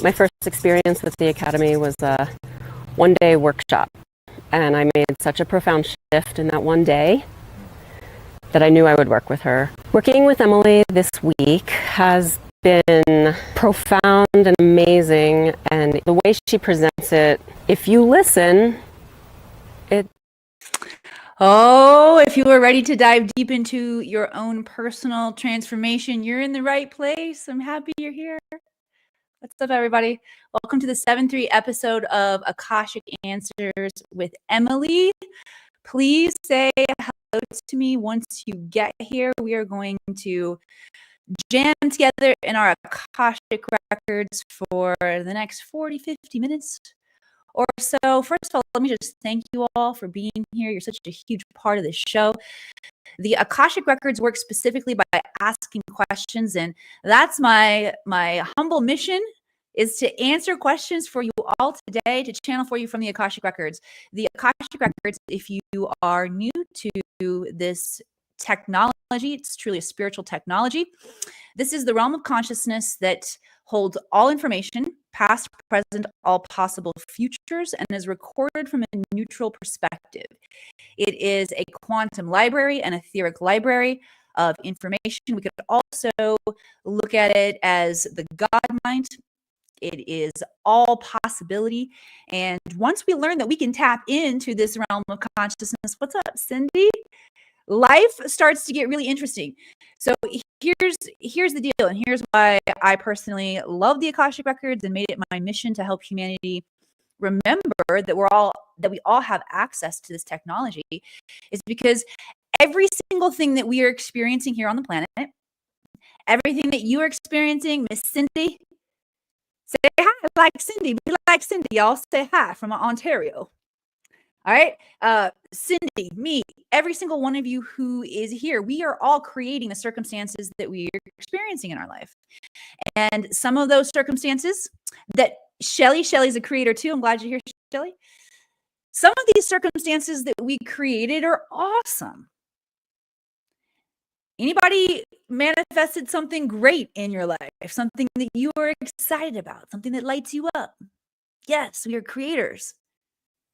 My first experience with the Academy was a one-day workshop, and I made such a profound shift in that one day that I knew I would work with her. Working with Emily this week has been profound and amazing, and the way she presents it, if you listen, Oh, if you are ready to dive deep into your own personal transformation, you're in the right place. I'm happy you're here. What's up, everybody? Welcome to the 7-3 episode of Akashic Answers with Emily. Please say hello to me once you get here. We are going to jam together in our Akashic Records for the next 40, 50 minutes or so. First of all, let me just thank you all for being here. You're such a huge part of the show. The Akashic Records work specifically by asking questions, and that's my humble mission, is to answer questions for you all today, to channel for you from the Akashic Records. The Akashic Records, if you are new to this technology, it's truly a spiritual technology. This is the realm of consciousness that holds all information, past, present, all possible futures, and is recorded from a neutral perspective. It is a quantum library, an etheric library of information. We could also look at it as the God mind. It is all possibility. And once we learn that we can tap into this realm of consciousness, what's up, Cindy? Life starts to get really interesting. So here's the deal, and here's why I personally love the Akashic Records and made it my mission to help humanity remember that we all have access to this technology, is because every single thing that we are experiencing here on the planet, everything that you are experiencing, Miss Cindy, say hi like Cindy. Be like Cindy. Y'all say hi from Ontario. All right. Cindy, me, every single one of you who is here, we are all creating the circumstances that we are experiencing in our life. And some of those circumstances that Shelly's a creator too. I'm glad you're here, Shelly. Some of these circumstances that we created are awesome. Anybody manifested something great in your life, something that you are excited about, something that lights you up? Yes, we are creators.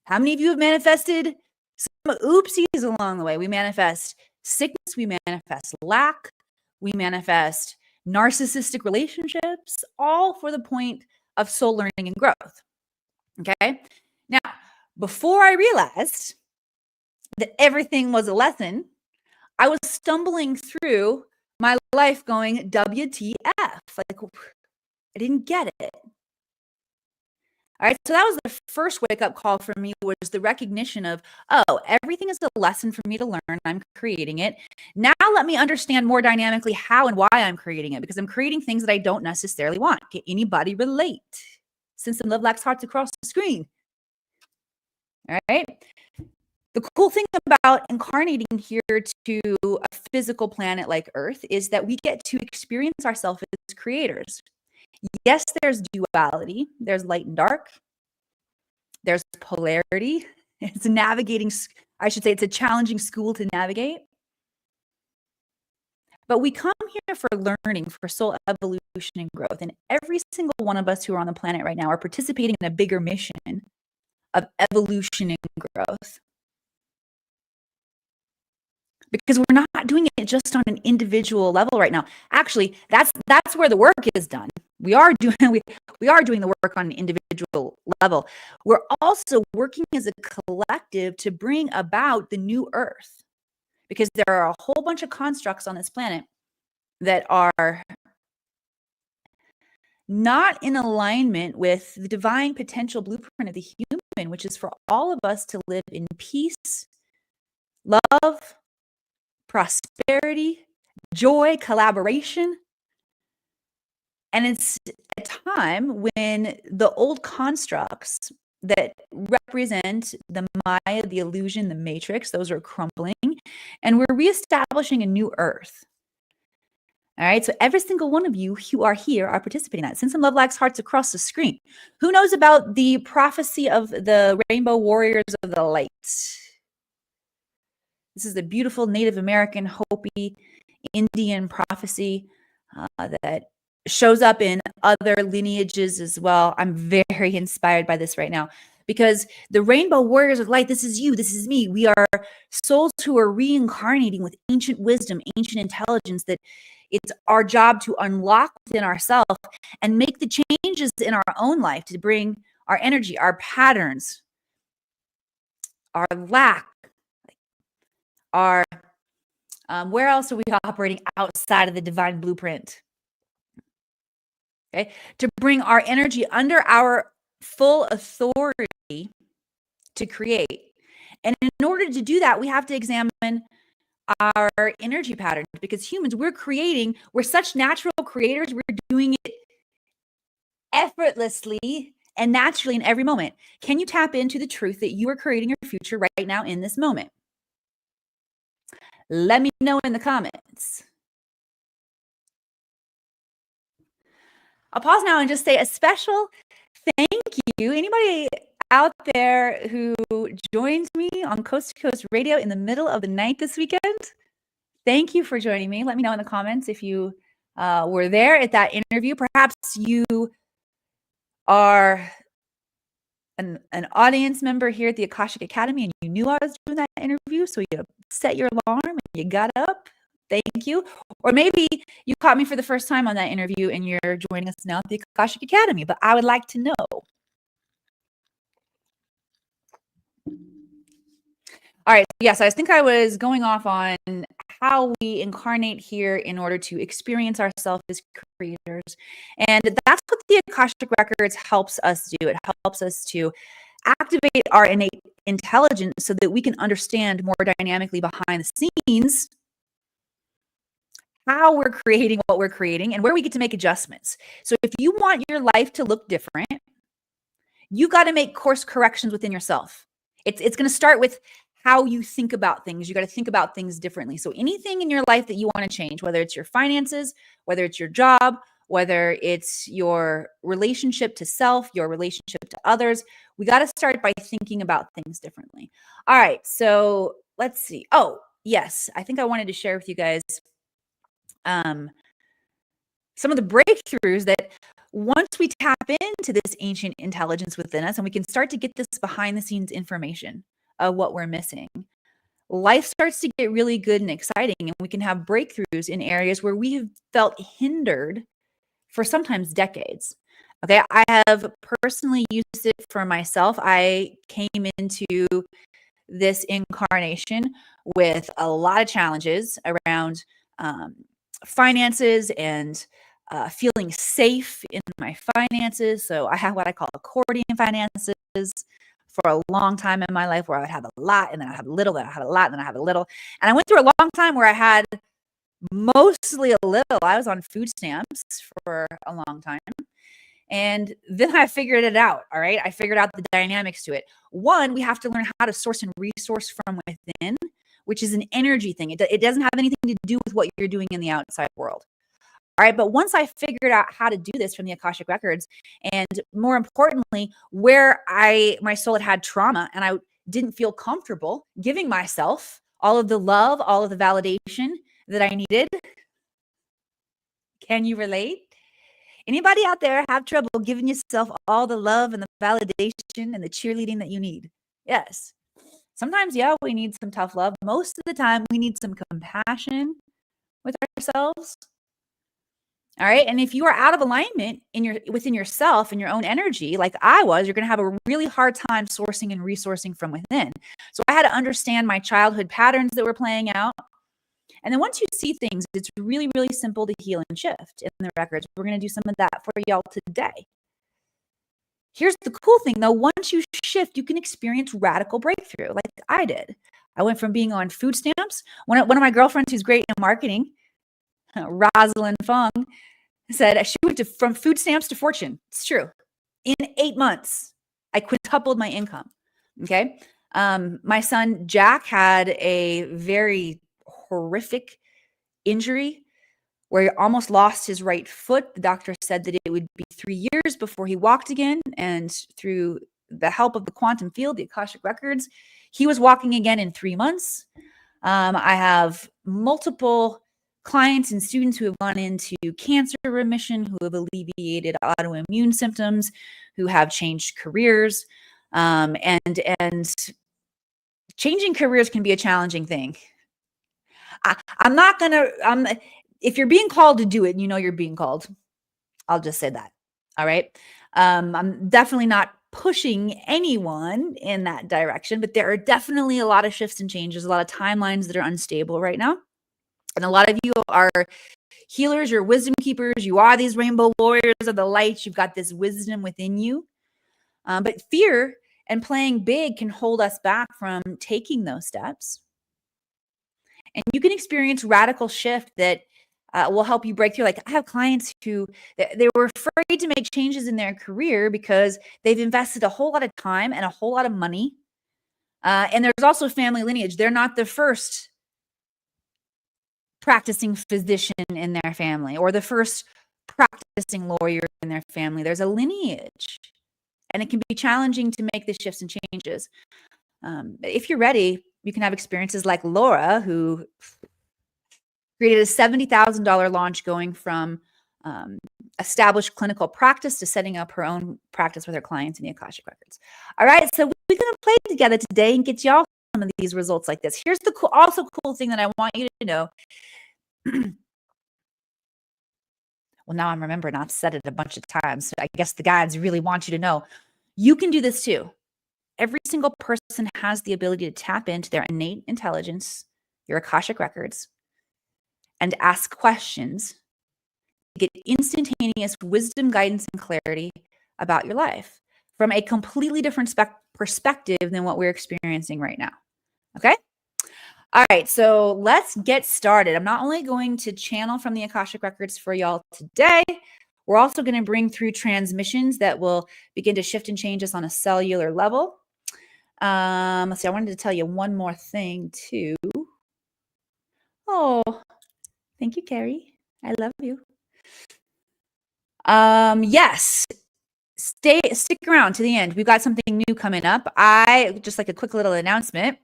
How many of you have manifested some oopsies along the way? We manifest sickness, we manifest lack, we manifest narcissistic relationships, all for the point of soul learning and growth. Okay? Now, before I realized that everything was a lesson, I was stumbling through my life going, WTF? Like, I didn't get it. All right, so that was the first wake-up call for me, was the recognition of, oh, everything is a lesson for me to learn. I'm creating it. Now let me understand more dynamically how and why I'm creating it, because I'm creating things that I don't necessarily want. Can anybody relate? Send some love, likes, hearts across the screen. All right. The cool thing about incarnating here to a physical planet like Earth is that we get to experience ourselves as creators. Yes, there's duality. There's light and dark. There's polarity. It's navigating, I should say, it's a challenging school to navigate. But we come here for learning, for soul evolution and growth. And every single one of us who are on the planet right now are participating in a bigger mission of evolution and growth. Because we're not doing it just on an individual level right now. Actually, that's where the work is done. We are doing the work on an individual level. We're also working as a collective to bring about the new Earth, because there are a whole bunch of constructs on this planet that are not in alignment with the divine potential blueprint of the human, which is for all of us to live in peace, love, prosperity, joy, collaboration. And it's a time when the old constructs that represent the Maya, the illusion, the matrix, those are crumbling, and we're reestablishing a new Earth. All right, so every single one of you who are here are participating in that. Send some love, likes, hearts across the screen. Who knows about the prophecy of the Rainbow Warriors of the Light? This is the beautiful Native American, Hopi, Indian prophecy that shows up in other lineages as well. I'm very inspired by this right now because the rainbow warriors of light, this is you, this is me. We are souls who are reincarnating with ancient wisdom, ancient intelligence that it's our job to unlock within ourselves and make the changes in our own life to bring our energy, our patterns, our lack, our where else are we operating outside of the divine blueprint? Okay, to bring our energy under our full authority to create. And in order to do that, we have to examine our energy patterns because humans, we're such natural creators. We're doing it effortlessly and naturally in every moment. Can you tap into the truth that you are creating your future right now in this moment? Let me know in the comments. I'll pause now and just say a special thank you. Anybody out there who joins me on Coast to Coast Radio in the middle of the night this weekend? Thank you for joining me. Let me know in the comments if you were there at that interview. Perhaps you are an audience member here at the Akashic Academy and you knew I was doing that interview, so you set your alarm and you got up. Thank you. Or maybe you caught me for the first time on that interview and you're joining us now at the Akashic Academy, but I would like to know. All right. Yes, I think I was going off on how we incarnate here in order to experience ourselves as creators. And that's what the Akashic Records helps us do. It helps us to activate our innate intelligence so that we can understand more dynamically behind the scenes how we're creating what we're creating and where we get to make adjustments. So if you want your life to look different, you got to make course corrections within yourself. It's going to start with how you think about things. You got to think about things differently. So anything in your life that you want to change, whether it's your finances, whether it's your job, whether it's your relationship to self, your relationship to others, we got to start by thinking about things differently. All right. So let's see. Oh, yes. I think I wanted to share with you guys some of the breakthroughs that once we tap into this ancient intelligence within us and we can start to get this behind the scenes information of what we're missing, life starts to get really good and exciting, and we can have breakthroughs in areas where we have felt hindered for sometimes decades. Okay, I have personally used it for myself. I came into this incarnation with a lot of challenges around finances and feeling safe in my finances. So I have what I call accordion finances for a long time in my life where I would have a lot and then I have a little, then I have a lot, and then I have a little. And I went through a long time where I had mostly a little. I was on food stamps for a long time. And then I figured it out. All right. I figured out the dynamics to it. One, we have to learn how to source and resource from within, which is an energy thing. It doesn't have anything to do with what you're doing in the outside world. All right. But once I figured out how to do this from the Akashic Records, and more importantly, where my soul had trauma and I didn't feel comfortable giving myself all of the love, all of the validation that I needed. Can you relate? Anybody out there have trouble giving yourself all the love and the validation and the cheerleading that you need? Yes. Sometimes, yeah, we need some tough love. Most of the time, we need some compassion with ourselves. All right. And if you are out of alignment within yourself and your own energy, like I was, you're going to have a really hard time sourcing and resourcing from within. So I had to understand my childhood patterns that were playing out. And then once you see things, it's really, really simple to heal and shift in the records. We're going to do some of that for y'all today. Here's the cool thing, though. Once you shift, you can experience radical breakthrough like I did. I went from being on food stamps. One of my girlfriends who's great in marketing, Rosalind Fong, said she went from food stamps to fortune. It's true. In 8 months, I quintupled my income. Okay. My son, Jack, had a very horrific injury where he almost lost his right foot. The doctor said that it would be 3 years before he walked again. And through the help of the quantum field, the Akashic Records, he was walking again in 3 months. I have multiple clients and students who have gone into cancer remission, who have alleviated autoimmune symptoms, who have changed careers. And changing careers can be a challenging thing. I'm not going to, if you're being called to do it, you know you're being called. I'll just say that. All right. I'm definitely not pushing anyone in that direction, but there are definitely a lot of shifts and changes, a lot of timelines that are unstable right now. And a lot of you are healers, you're wisdom keepers. You are these rainbow warriors of the light. You've got this wisdom within you. But fear and playing big can hold us back from taking those steps. And you can experience radical shift that will help you break through. Like I have clients who they were afraid to make changes in their career because they've invested a whole lot of time and a whole lot of money. And there's also family lineage. They're not the first practicing physician in their family or the first practicing lawyer in their family. There's a lineage, and it can be challenging to make the shifts and changes. If you're ready, you can have experiences like Laura, who created a $70,000 launch going from established clinical practice to setting up her own practice with her clients in the Akashic Records. All right, so we're going to play together today and get y'all some of these results like this. Here's the also cool thing that I want you to know. Well, now I'm remembering I've said it a bunch of times. So I guess the guides really want you to know. You can do this too. Every single person has the ability to tap into their innate intelligence, your Akashic Records, and ask questions to get instantaneous wisdom, guidance, and clarity about your life from a completely different perspective than what we're experiencing right now. Okay? All right, so let's get started. I'm not only going to channel from the Akashic Records for y'all today, we're also going to bring through transmissions that will begin to shift and change us on a cellular level. Let's see, I wanted to tell you one more thing too. Oh, thank you, Carrie. I love you. Yes, stick around to the end. We've got something new coming up. Just like a quick little announcement.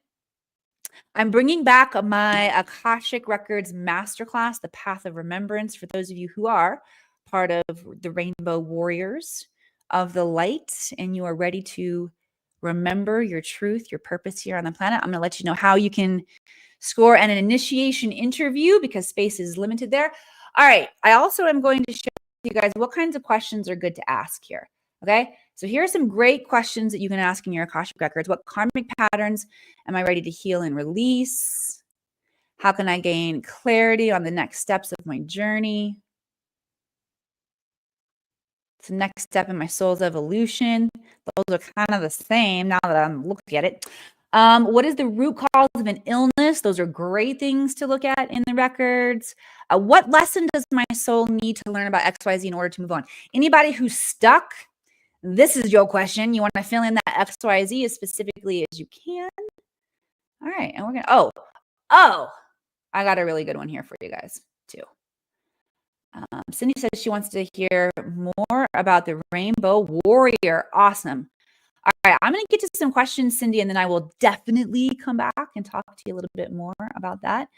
I'm bringing back my Akashic Records Masterclass, The Path of Remembrance, for those of you who are part of the Rainbow Warriors of the Light, and you are ready to remember your truth, your purpose here on the planet. I'm going to let you know how you can score an initiation interview because space is limited there. All right. I also am going to show you guys what kinds of questions are good to ask here. Okay. So here are some great questions that you can ask in your Akashic Records. What karmic patterns am I ready to heal and release? How can I gain clarity on the next steps of my journey? It's the next step in my soul's evolution. Those are kind of the same now that I'm looking at it. What is the root cause of an illness? Those are great things to look at in the records. What lesson does my soul need to learn about XYZ in order to move on? Anybody who's stuck, this is your question. You want to fill in that XYZ as specifically as you can. All right. And we're going to, I got a really good one here for you guys too. Cindy says she wants to hear more about the Rainbow Warrior. Awesome. All right, I'm going to get to some questions, Cindy, and then I will definitely come back and talk to you a little bit more about that.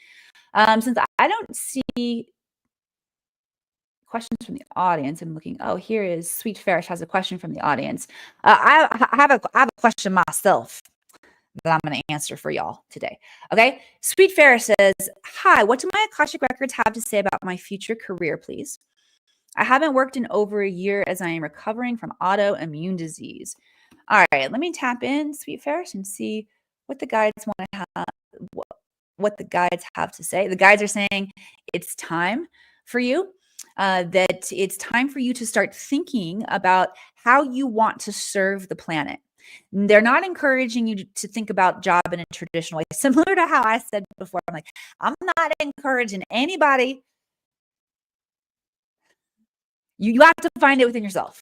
Since I don't see questions from the audience, I'm looking. Oh, here is Sweet Farish has a question from the audience. I have a question myself that I'm going to answer for y'all today. Okay, Sweet Farish says, "Hi, what do my Akashic Records have to say about my future career, please? I haven't worked in over a year as I am recovering from autoimmune disease." All right, let me tap in, Sweet Ferris, and see what the guides want to have, what the guides have to say. The guides are saying it's time for you, that it's time for you to start thinking about how you want to serve the planet. They're not encouraging you to think about job in a traditional way, similar to how I said before. I'm like, I'm not encouraging anybody. You have to find it within yourself.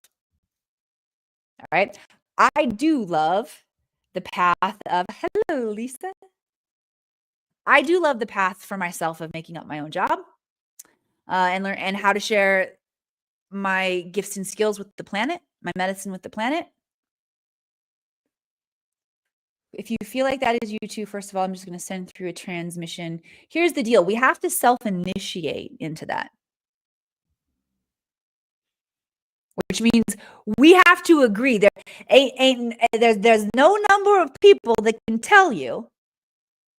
All right. I do love the path of, hello, Lisa. I do love the path for myself of making up my own job and learn and how to share my gifts and skills with the planet, my medicine with the planet. If you feel like that is you too, first of all, I'm just going to send through a transmission. Here's the deal. We have to self-initiate into that, which means we have to agree. There's no number of people that can tell you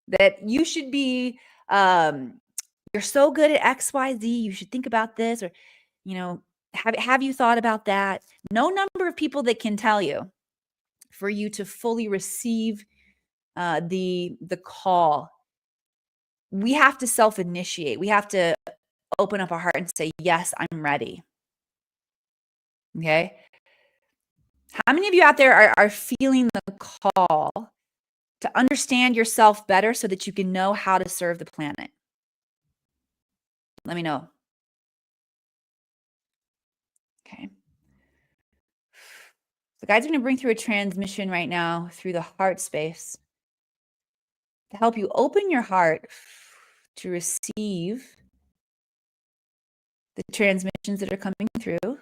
that you should be, you're so good at X, Y, Z. You should think about this, or, have you thought about that? No number of people that can tell you for you to fully receive the call. We have to self-initiate. We have to open up our heart and say, yes, I'm ready. Okay. How many of you out there are feeling the call to understand yourself better so that you can know how to serve the planet? Let me know. Okay. The guides are going to bring through a transmission right now through the heart space to help you open your heart to receive the transmissions that are coming through.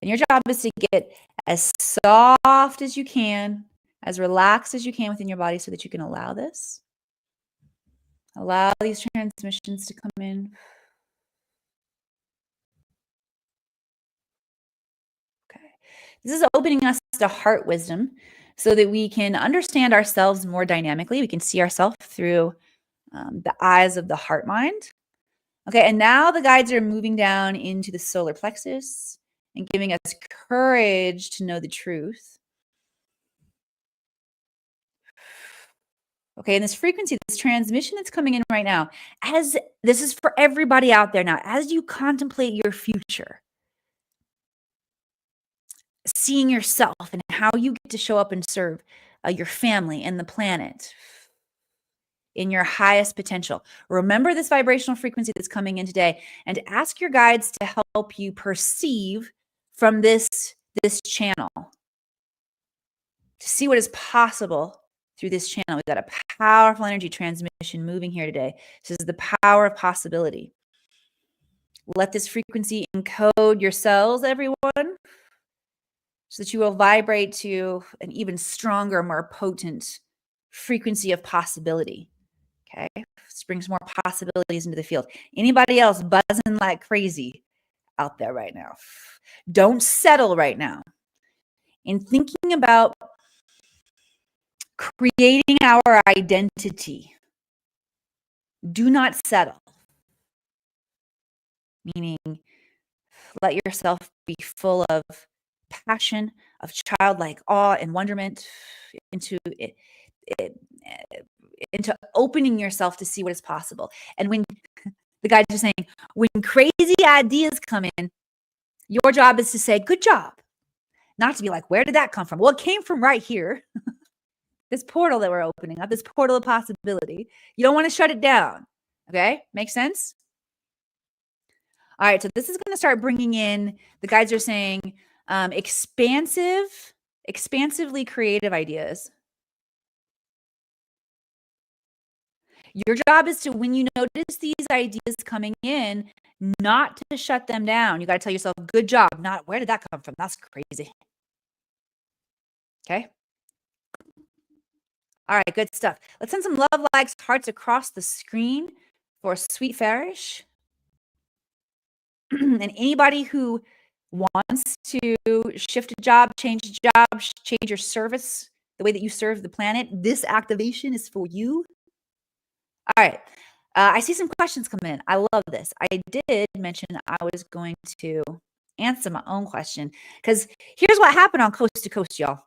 And your job is to get as soft as you can, as relaxed as you can within your body so that you can allow this. Allow these transmissions to come in. Okay. This is opening us to heart wisdom so that we can understand ourselves more dynamically. We can see ourselves through the eyes of the heart mind. Okay, and now the guides are moving down into the solar plexus and giving us courage to know the truth. Okay, and this frequency, this transmission that's coming in right now, as this is for everybody out there now, as you contemplate your future, seeing yourself and how you get to show up and serve your family and the planet in your highest potential. Remember this vibrational frequency that's coming in today and ask your guides to help you perceive from this channel, to see what is possible through this channel. We've got a powerful energy transmission moving here today. This is the power of possibility. Let this frequency encode your cells, everyone, so that you will vibrate to an even stronger, more potent frequency of possibility. Okay, this brings more possibilities into the field. Anybody else buzzing like crazy out there right now? Don't settle right now. In thinking about creating our identity, do not settle. Meaning, let yourself be full of passion, of childlike awe and wonderment into opening yourself to see what is possible. And when the guys are saying, when crazy ideas come in, your job is to say, good job. Not to be like, where did that come from? Well, it came from right here. This portal that we're opening up, this portal of possibility. You don't want to shut it down. Okay? Makes sense? All right. So this is going to start bringing in, the guides are saying, expansively creative ideas. Your job is to, when you notice these ideas coming in, not to shut them down. You got to tell yourself, good job. Not, where did that come from? That's crazy. Okay. All right. Good stuff. Let's send some love, likes, hearts across the screen for Sweet Farish. And anybody who wants to shift a job, change your service, the way that you serve the planet, this activation is for you. All right. I see some questions come in. I love this. I did mention I was going to answer my own question because here's what happened on Coast to Coast, y'all.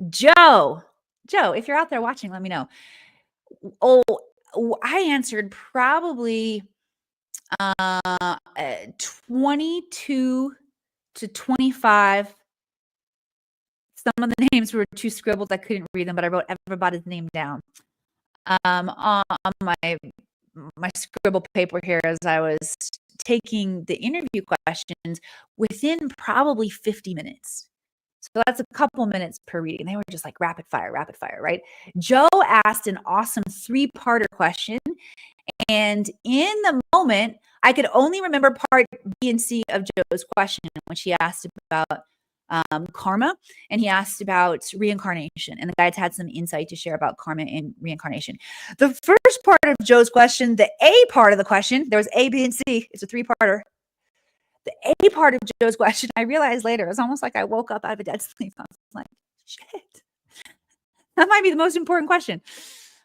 Joe, if you're out there watching, let me know. Oh, I answered probably 22 to 25. Some of the names were too scribbled. I couldn't read them, but I wrote everybody's name down on my scribble paper here as I was taking the interview questions within probably 50 minutes. So that's a couple minutes per reading. They were just like rapid fire, right? Joe asked an awesome 3-parter question. And in the moment, I could only remember part B and C of Joe's question when she asked about karma, and he asked about reincarnation. And the guides had some insight to share about karma and reincarnation. The first part of Joe's question, the A part of the question, there was A, B, and C. It's a three-parter. The A part of Joe's question, I realized later, it was almost like I woke up out of a dead sleep. I was like, shit. That might be the most important question.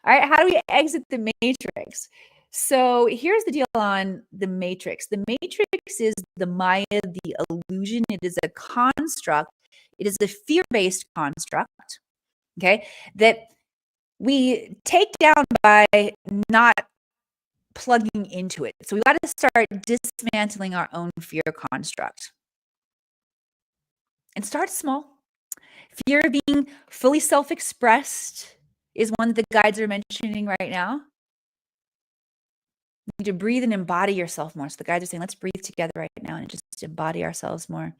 All right, how do we exit the matrix? So here's the deal on the matrix. The matrix is the Maya, the illusion. It is a construct. It is a fear-based construct, okay, that we take down by not plugging into it. So we got to start dismantling our own fear construct. And start small. Fear of being fully self-expressed is one that the guides are mentioning right now. You need to breathe and embody yourself more. So the guides are saying, let's breathe together right now and just embody ourselves more.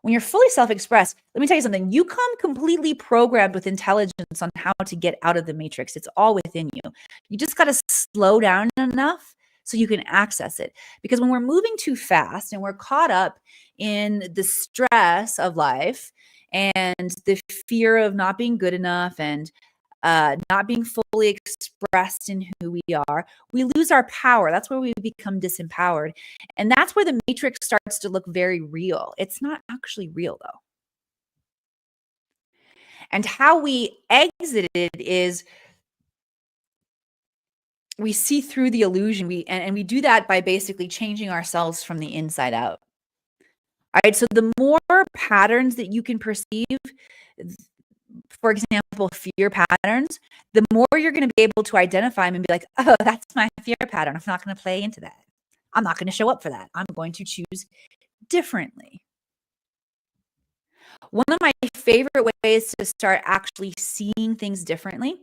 When you're fully self-expressed, let me tell you something. You come completely programmed with intelligence on how to get out of the matrix. It's all within you. You just got to slow down enough so you can access it. Because when we're moving too fast and we're caught up in the stress of life and the fear of not being good enough and not being fully expressed in who we are, we lose our power. That's where we become disempowered. And that's where the matrix starts to look very real. It's not actually real, though. And how we exit it is we see through the illusion. And we do that by basically changing ourselves from the inside out. All right. So the more patterns that you can perceive, for example, fear patterns, the more you're going to be able to identify them and be like, oh, that's my fear pattern. I'm not going to play into that. I'm not going to show up for that. I'm going to choose differently. One of my favorite ways to start actually seeing things differently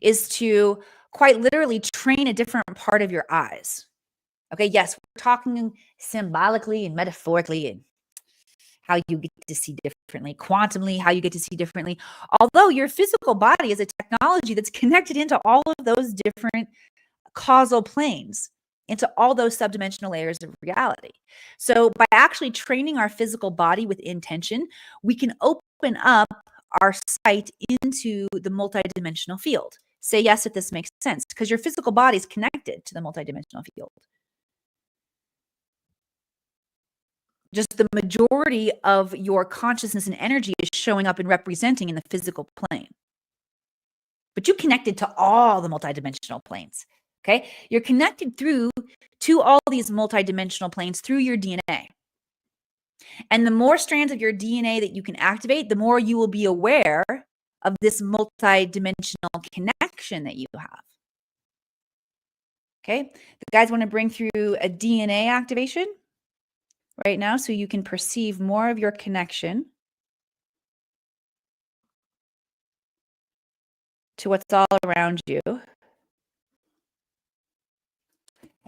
is to quite literally train a different part of your eyes. Okay, yes, we're talking symbolically and metaphorically and how you get to see differently, quantumly, how you get to see differently. Although your physical body is a technology that's connected into all of those different causal planes, into all those subdimensional layers of reality. So by actually training our physical body with intention, we can open up our sight into the multidimensional field. Say yes if this makes sense, because your physical body is connected to the multidimensional field. Just the majority of your consciousness and energy is showing up and representing in the physical plane. But you connected to all the multidimensional planes, okay? You're connected through to all these multidimensional planes through your DNA. And the more strands of your DNA that you can activate, the more you will be aware of this multidimensional connection that you have. Okay? The guys want to bring through a DNA activation right now so you can perceive more of your connection to what's all around you.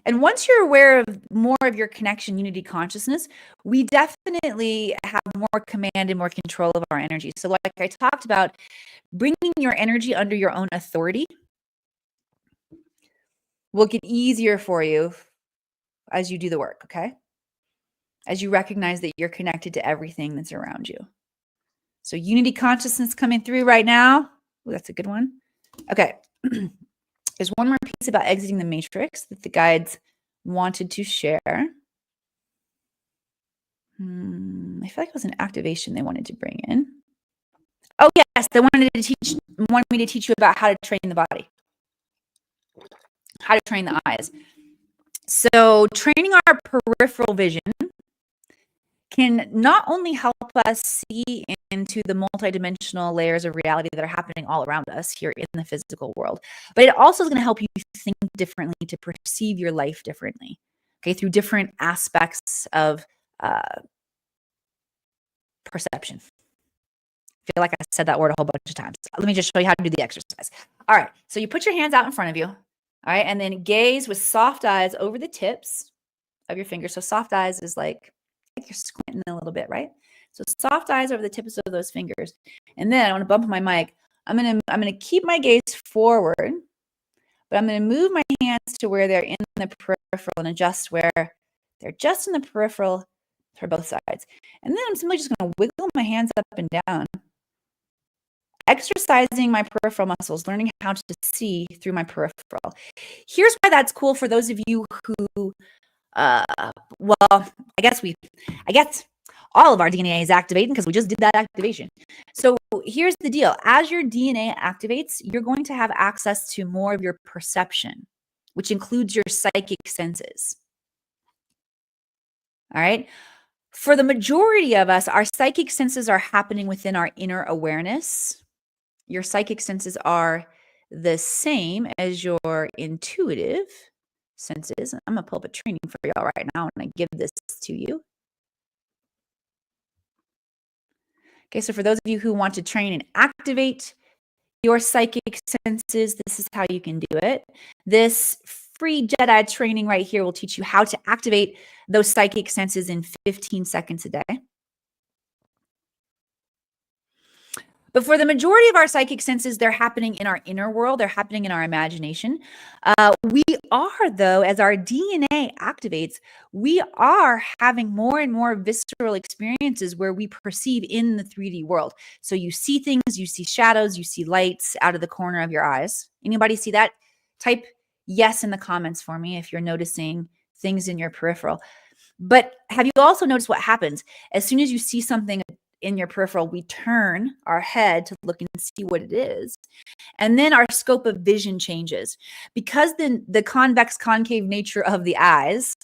And once you're aware of more of your connection, unity consciousness, we definitely have more command and more control of our energy. So like I talked about, bringing your energy under your own authority will get easier for you as you do the work, okay? As you recognize that you're connected to everything that's around you. So unity consciousness coming through right now. Ooh, that's a good one. Okay. There's one more piece about exiting the matrix that the guides wanted to share. I feel like it was an activation they wanted to bring in. Oh, yes. They wanted me to teach you about how to train the body, how to train the eyes. So training our peripheral vision can not only help us see into the multidimensional layers of reality that are happening all around us here in the physical world, but it also is going to help you think differently, to perceive your life differently, okay, through different aspects of perception. I feel like I said that word a whole bunch of times. Let me just show you how to do the exercise. All right, so you put your hands out in front of you, all right, and then gaze with soft eyes over the tips of your fingers. So soft eyes is like you're squinting a little bit, right? So soft eyes over the tips of those fingers. And then I want to bump my mic. I'm gonna keep my gaze forward, but I'm gonna move my hands to where they're in the peripheral and adjust where they're just in the peripheral, for both sides. And then I'm simply just going to wiggle my hands up and down, exercising my peripheral muscles, learning how to see through my peripheral. Here's why that's cool for those of you who, well, I guess all of our DNA is activating because we just did that activation. So here's the deal. As your DNA activates, you're going to have access to more of your perception, which includes your psychic senses. All right. For the majority of us, our psychic senses are happening within our inner awareness. Your psychic senses are the same as your intuitive senses. I'm going to pull up a training for y'all right now and I give this to you. Okay, so for those of you who want to train and activate your psychic senses, this is how you can do it. This free Jedi training right here will teach you how to activate those psychic senses in 15 seconds a day. But for the majority of our psychic senses, they're happening in our inner world. They're happening in our imagination. We are, though, as our DNA activates, we are having more and more visceral experiences where we perceive in the 3D world. So you see things, you see shadows, you see lights out of the corner of your eyes. Anybody see that? Type yes in the comments for me if you're noticing things in your peripheral. But have you also noticed what happens? As soon as you see something in your peripheral, we turn our head to look and see what it is. And then our scope of vision changes. Because the convex concave nature of the eyes,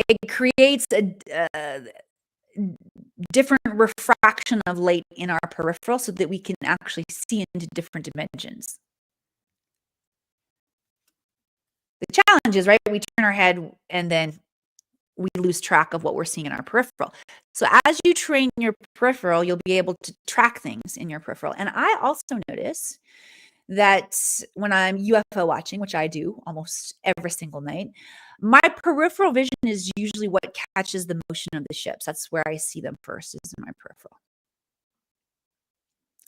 it creates a different refraction of light in our peripheral so that we can actually see into different dimensions. The challenge is, right, we turn our head and then we lose track of what we're seeing in our peripheral. So as you train your peripheral, you'll be able to track things in your peripheral. And I also notice that when I'm UFO watching, which I do almost every single night, my peripheral vision is usually what catches the motion of the ships. That's where I see them first, is in my peripheral.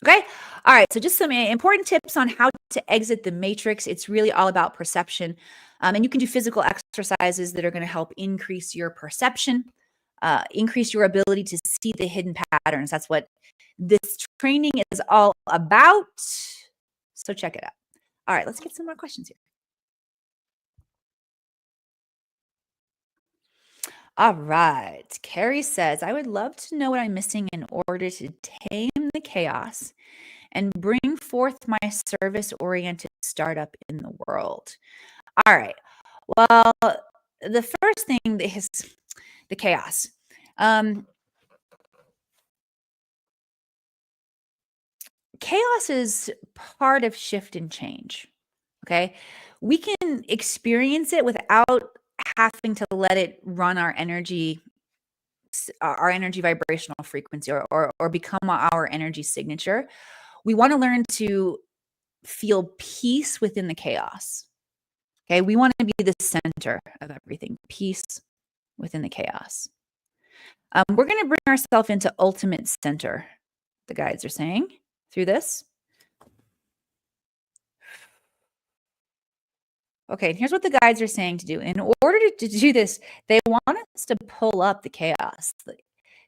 Okay. All right. So just some important tips on how to exit the matrix. It's really all about perception. And you can do physical exercises that are going to help increase your perception, increase your ability to see the hidden patterns. That's what this training is all about. So check it out. All right. Let's get some more questions here. All right. Carrie says, I would love to know what I'm missing in order to tame the chaos and bring forth my service-oriented startup in the world. All right. Well, the first thing is the chaos. Chaos is part of shift and change. Okay. We can experience it without having to let it run our energy vibrational frequency or become our energy signature. We want to learn to feel peace within the chaos. Okay, we want to be the center of everything, peace within the chaos. We're going to bring ourselves into ultimate center, the guides are saying, through this. Okay, and here's what the guides are saying to do. In order to do this, they want us to pull up the chaos.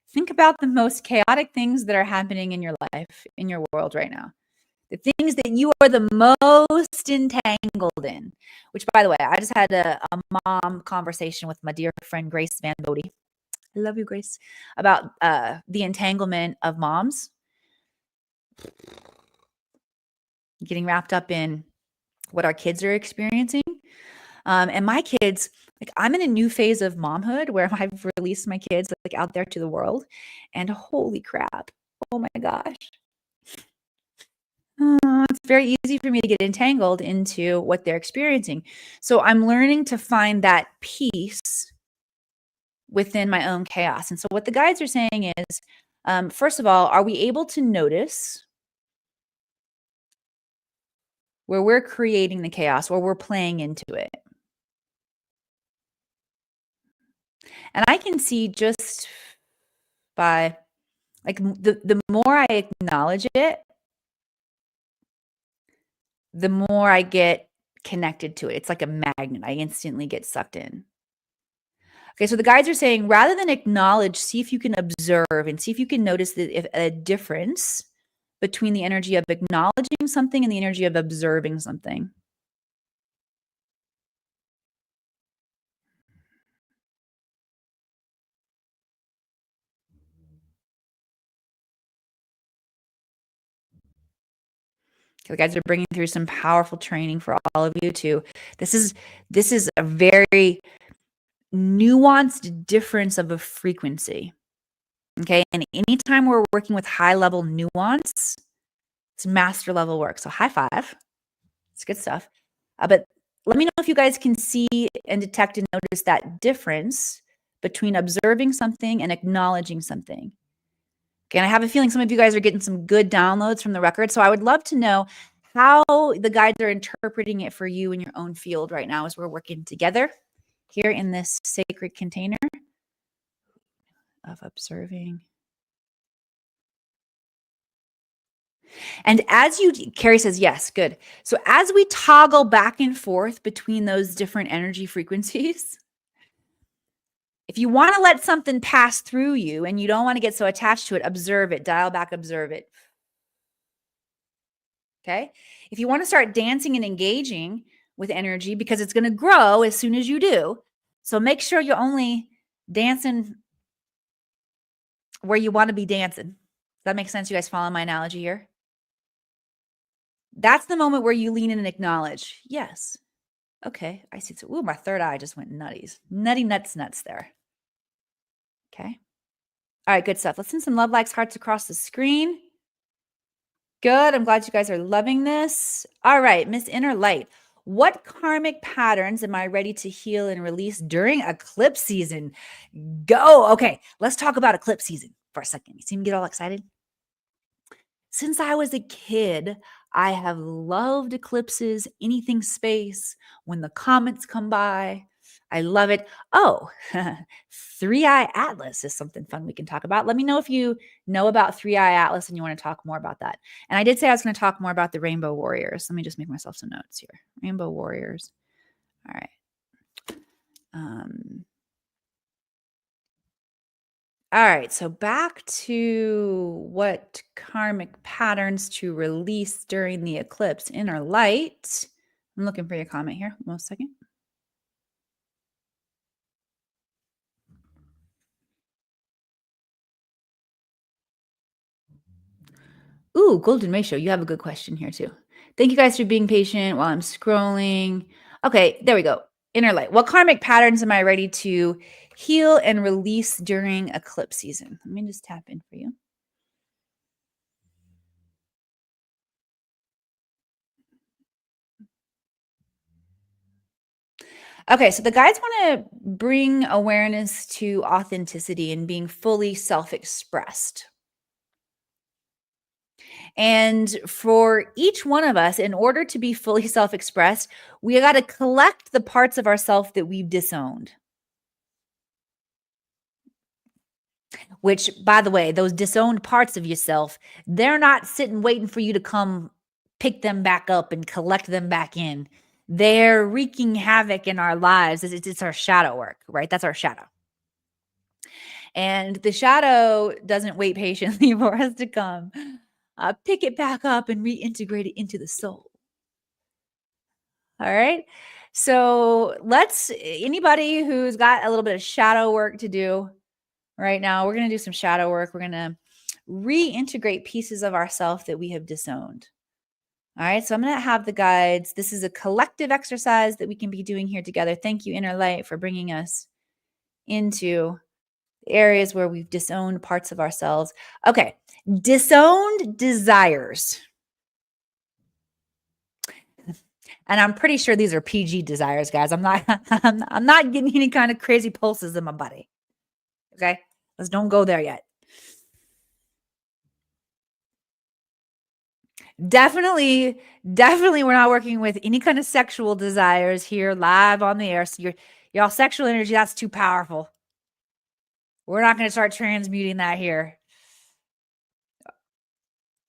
Think about the most chaotic things that are happening in your life, in your world right now. The things that you are the most entangled in, which, by the way, I just had a mom conversation with my dear friend, Grace Van Bodie. I love you, Grace, about the entanglement of moms getting wrapped up in what our kids are experiencing. And my kids, like, I'm in a new phase of momhood where I've released my kids like out there to the world, and holy crap, oh my gosh. It's very easy for me to get entangled into what they're experiencing. So I'm learning to find that peace within my own chaos. And so what the guides are saying is, first of all, are we able to notice where we're creating the chaos or we're playing into it? And I can see just by, like, the more I acknowledge it, the more I get connected to it. It's like a magnet. I instantly get sucked in. Okay, so the guides are saying rather than acknowledge, see if you can observe and see if you can notice if a difference between the energy of acknowledging something and the energy of observing something. The guides are bringing through some powerful training for all of you too. This is a very nuanced difference of a frequency. Okay, and anytime we're working with high level nuance, it's master level work. So high five. It's good stuff. But let me know if you guys can see and detect and notice that difference between observing something and acknowledging something. Okay, and I have a feeling some of you guys are getting some good downloads from the record. So I would love to know how the guides are interpreting it for you in your own field right now as we're working together here in this sacred container of observing. And as you, Carrie says, yes, good. So as we toggle back and forth between those different energy frequencies, if you want to let something pass through you and you don't want to get so attached to it, observe it, dial back, observe it. Okay. If you want to start dancing and engaging with energy, because it's going to grow as soon as you do. So make sure you're only dancing where you want to be dancing. Does that make sense? You guys follow my analogy here? That's the moment where you lean in and acknowledge. Yes. Okay. I see. So, ooh, my third eye just went nutties. Nutty nuts there. Okay. All right. Good stuff. Let's send some love likes, hearts across the screen. Good. I'm glad you guys are loving this. All right, Miss Inner Light. What karmic patterns am I ready to heal and release during eclipse season? Go. Okay, let's talk about eclipse season for a second. You see me get all excited? Since I was a kid, I have loved eclipses, anything space, when the comets come by. I love it. Oh, Three Eye Atlas is something fun we can talk about. Let me know if you know about Three Eye Atlas and you want to talk more about that. And I did say I was going to talk more about the Rainbow Warriors. Let me just make myself some notes here. Rainbow Warriors. All right. All right, so back to what karmic patterns to release during the eclipse. Inner light. I'm looking for your comment here. 1 second. Ooh, golden ratio. You have a good question here too. Thank you guys for being patient while I'm scrolling. Okay, there we go. Inner light. What karmic patterns am I ready to heal and release during eclipse season? Let me just tap in for you. Okay, so the guides want to bring awareness to authenticity and being fully self-expressed. And for each one of us, in order to be fully self-expressed, we got to collect the parts of ourself that we've disowned. Which, by the way, those disowned parts of yourself, they're not sitting waiting for you to come pick them back up and collect them back in. They're wreaking havoc in our lives. It's our shadow work, right? That's our shadow. And the shadow doesn't wait patiently for us to come pick it back up and reintegrate it into the soul. All right. So anybody who's got a little bit of shadow work to do right now, we're going to do some shadow work. We're going to reintegrate pieces of ourself that we have disowned. All right. So I'm going to have the guides. This is a collective exercise that we can be doing here together. Thank you, Inner Light, for bringing us into areas where we've disowned parts of ourselves. Okay. Disowned desires. And I'm pretty sure these are PG desires, guys. I'm not getting any kind of crazy pulses in my body. Okay? Let's don't go there yet. Definitely we're not working with any kind of sexual desires here live on the air. So y'all sexual energy, that's too powerful. We're not going to start transmuting that here.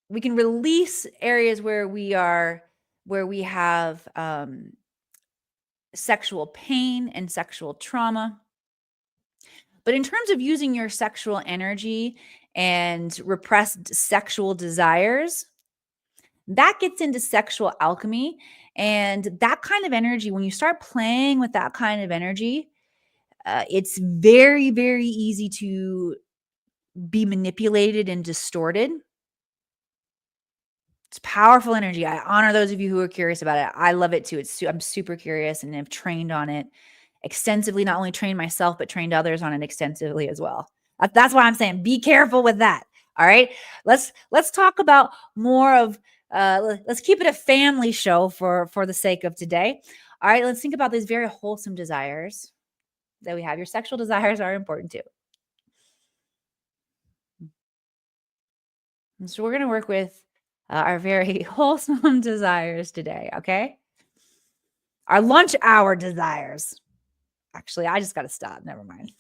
We can release areas where we have sexual pain and sexual trauma. But in terms of using your sexual energy and repressed sexual desires, that gets into sexual alchemy. And that kind of energy, when you start playing with that kind of energy, it's very, very easy to be manipulated and distorted. It's powerful energy. I honor those of you who are curious about it. I love it too. I'm super curious and have trained on it extensively, not only trained myself, but trained others on it extensively as well. That's why I'm saying be careful with that. All right. Let's talk about more of let's keep it a family show for the sake of today. All right, let's think about these very wholesome desires that we have. Your sexual desires are important too. And so we're going to work with our very wholesome desires today, okay? Our lunch hour desires. Actually, I just got to stop. Never mind.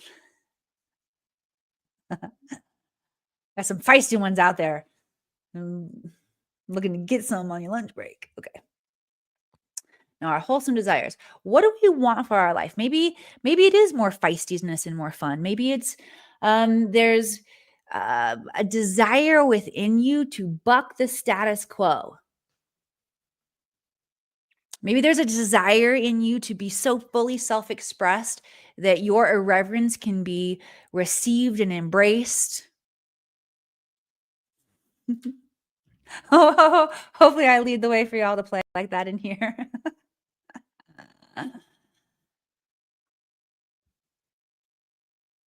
Got some feisty ones out there. I'm looking to get some on your lunch break. Okay. Now, our wholesome desires. What do we want for our life? Maybe it is more feistiness and more fun. Maybe it's there's a desire within you to buck the status quo. Maybe there's a desire in you to be so fully self-expressed that your irreverence can be received and embraced. Oh, hopefully I lead the way for y'all to play like that in here. All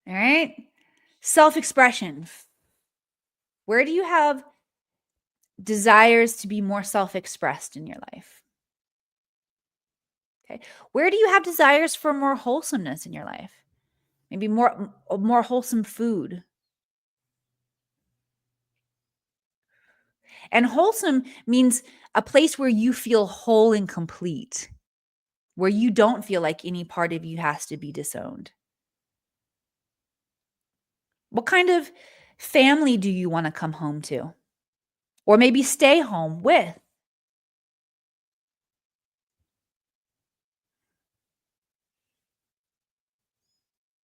right. Self-expression. Where do you have desires to be more self-expressed in your life? Okay. Where do you have desires for more wholesomeness in your life? Maybe more wholesome food. And wholesome means a place where you feel whole and complete, where you don't feel like any part of you has to be disowned. What kind of family do you want to come home to? Or maybe stay home with?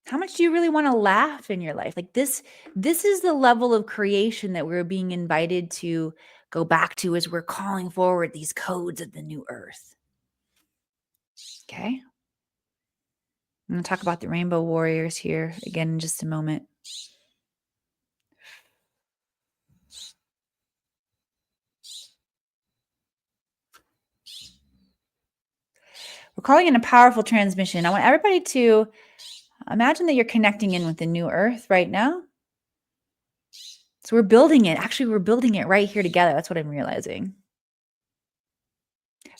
How much do you really want to laugh in your life? Like this is the level of creation that we're being invited to go back to as we're calling forward these codes of the new earth. Okay? I'm going to talk about the rainbow warriors here again in just a moment. We're calling in a powerful transmission. I want everybody to imagine that you're connecting in with the new earth right now. So we're building it. Actually, we're building it right here together. That's what I'm realizing.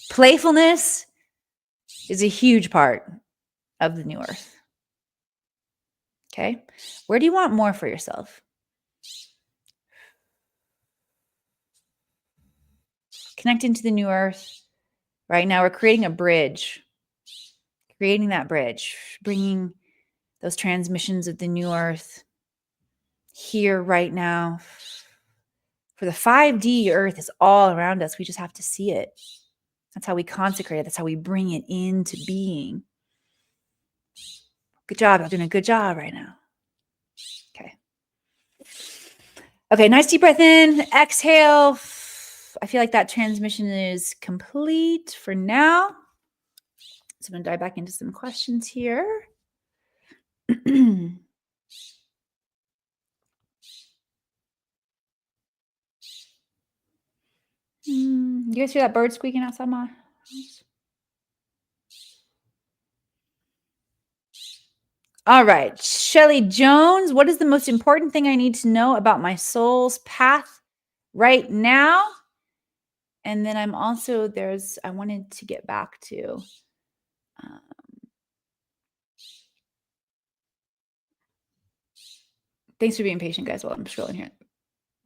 Playfulness is a huge part of the new earth. Okay? Where do you want more for yourself? Connect into the new earth. Right now, we're creating a bridge. Creating that bridge. Bringing those transmissions of the new earth here right now. For the 5D earth is all around us. We just have to see it. That's how we consecrate it. That's how we bring it into being. Good job. You're doing a good job right now. Okay. Okay, nice deep breath in. Exhale. I feel like that transmission is complete for now. So I'm going to dive back into some questions here. You guys hear that bird squeaking outside my house? All right. Shelly Jones, what is the most important thing I need to know about my soul's path right now? And then I'm also, I wanted to get back to, thanks for being patient, guys, while I'm scrolling here.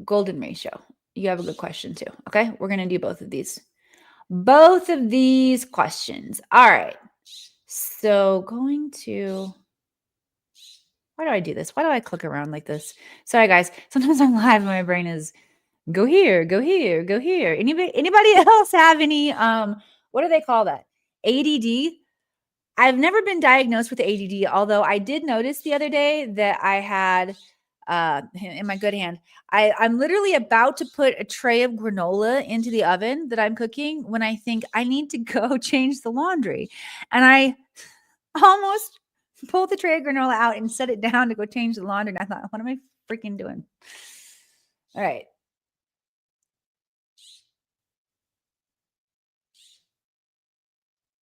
Golden ratio. You have a good question too. Okay. We're going to do both of these. Both of these questions. All right. So going to, why do I do this? Why do I click around like this? Sorry, guys. Sometimes I'm live and my brain is go here, go here, go here. Anybody else have any, what do they call that? ADD? I've never been diagnosed with ADD, although I did notice the other day that I had in my good hand. I'm literally about to put a tray of granola into the oven that I'm cooking when I think I need to go change the laundry. And I almost pulled the tray of granola out and set it down to go change the laundry. And I thought, what am I freaking doing? All right.